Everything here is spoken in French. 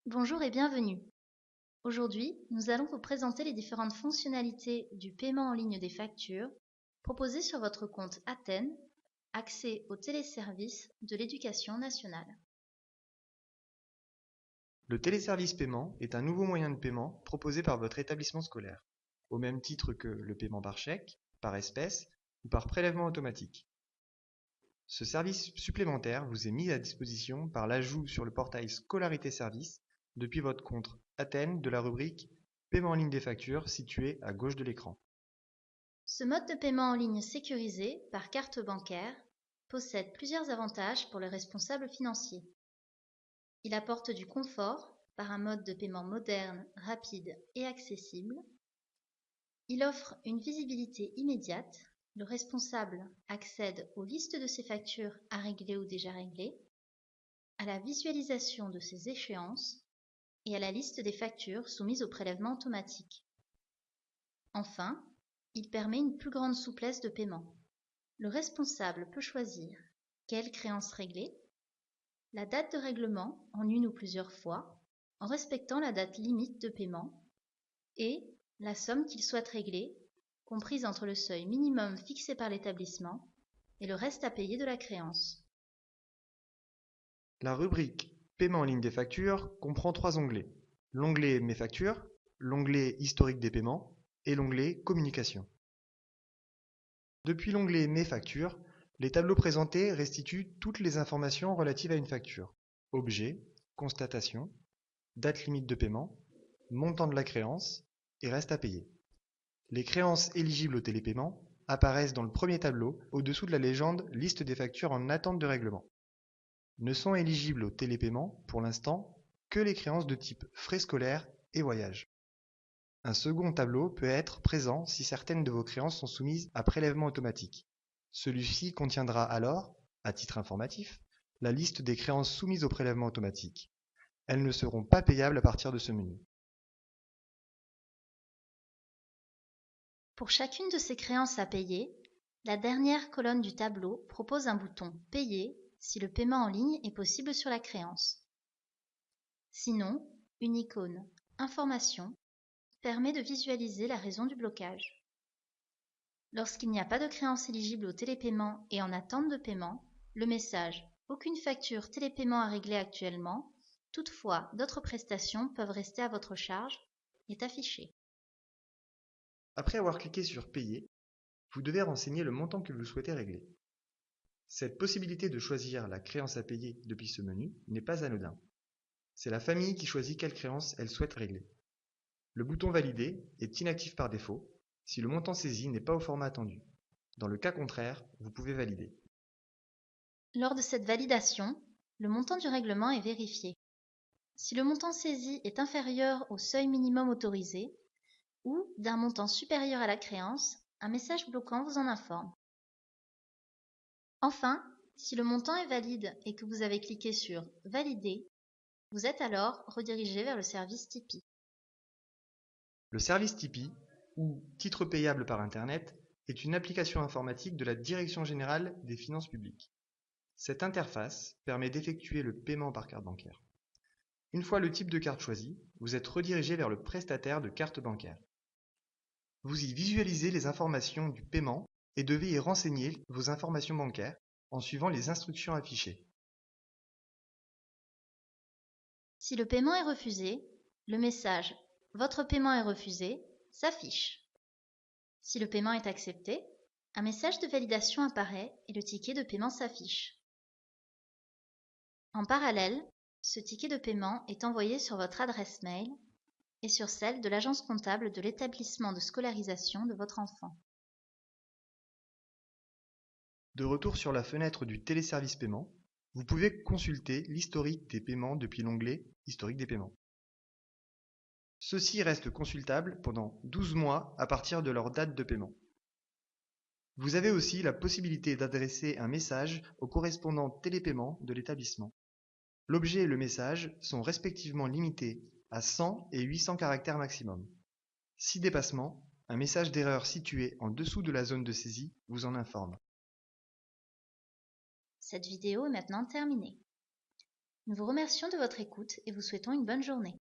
Bonjour et bienvenue. Aujourd'hui, nous allons vous présenter les différentes fonctionnalités du paiement en ligne des factures proposées sur votre compte Athènes, accès aux téléservices de l'éducation nationale. Le téléservice paiement est un nouveau moyen de paiement proposé par votre établissement scolaire, au même titre que le paiement par chèque, par espèce ou par prélèvement automatique. Ce service supplémentaire vous est mis à disposition par l'ajout sur le portail Scolarité Service depuis votre compte Athènes de la rubrique Paiement en ligne des factures située à gauche de l'écran. Ce mode de paiement en ligne sécurisé par carte bancaire possède plusieurs avantages pour les responsables financiers. Il apporte du confort par un mode de paiement moderne, rapide et accessible. Il offre une visibilité immédiate. Le responsable accède aux listes de ses factures à régler ou déjà réglées, à la visualisation de ses échéances et à la liste des factures soumises au prélèvement automatique. Enfin, il permet une plus grande souplesse de paiement. Le responsable peut choisir quelle créance régler, la date de règlement en une ou plusieurs fois, en respectant la date limite de paiement, et la somme qu'il souhaite régler, comprise entre le seuil minimum fixé par l'établissement et le reste à payer de la créance. La rubrique Paiement en ligne des factures comprend trois onglets: l'onglet Mes factures, l'onglet Historique des paiements et l'onglet Communication. Depuis l'onglet Mes factures, les tableaux présentés restituent toutes les informations relatives à une facture: objet, constatation, date limite de paiement, montant de la créance et reste à payer. Les créances éligibles au télépaiement apparaissent dans le premier tableau au-dessous de la légende Liste des factures en attente de règlement. Ne sont éligibles au télépaiement, pour l'instant, que les créances de type frais scolaires et voyages. Un second tableau peut être présent si certaines de vos créances sont soumises à prélèvement automatique. Celui-ci contiendra alors, à titre informatif, la liste des créances soumises au prélèvement automatique. Elles ne seront pas payables à partir de ce menu. Pour chacune de ces créances à payer, la dernière colonne du tableau propose un bouton Payer si le paiement en ligne est possible sur la créance. Sinon, une icône Information permet de visualiser la raison du blocage. Lorsqu'il n'y a pas de créance éligible au télépaiement et en attente de paiement, le message Aucune facture télépaiement à régler actuellement, toutefois d'autres prestations peuvent rester à votre charge est affiché. Après avoir cliqué sur Payer, vous devez renseigner le montant que vous souhaitez régler. Cette possibilité de choisir la créance à payer depuis ce menu n'est pas anodin. C'est la famille qui choisit quelle créance elle souhaite régler. Le bouton Valider est inactif par défaut si le montant saisi n'est pas au format attendu. Dans le cas contraire, vous pouvez valider. Lors de cette validation, le montant du règlement est vérifié. Si le montant saisi est inférieur au seuil minimum autorisé ou d'un montant supérieur à la créance, un message bloquant vous en informe. Enfin, si le montant est valide et que vous avez cliqué sur Valider, vous êtes alors redirigé vers le service Tipeee. Le service Tipeee, ou Titre payable par Internet, est une application informatique de la Direction générale des finances publiques. Cette interface permet d'effectuer le paiement par carte bancaire. Une fois le type de carte choisi, vous êtes redirigé vers le prestataire de carte bancaire. Vous y visualisez les informations du paiement et devez y renseigner vos informations bancaires en suivant les instructions affichées. Si le paiement est refusé, le message Votre paiement est refusé s'affiche. Si le paiement est accepté, un message de validation apparaît et le ticket de paiement s'affiche. En parallèle, ce ticket de paiement est envoyé sur votre adresse mail et sur celle de l'agence comptable de l'établissement de scolarisation de votre enfant. De retour sur la fenêtre du téléservice paiement, vous pouvez consulter l'historique des paiements depuis l'onglet Historique des paiements. Ceux-ci restent consultables pendant 12 mois à partir de leur date de paiement. Vous avez aussi la possibilité d'adresser un message au correspondant télépaiement de l'établissement. L'objet et le message sont respectivement limités à 100 et 800 caractères maximum. Si dépassement, un message d'erreur situé en dessous de la zone de saisie vous en informe. Cette vidéo est maintenant terminée. Nous vous remercions de votre écoute et vous souhaitons une bonne journée.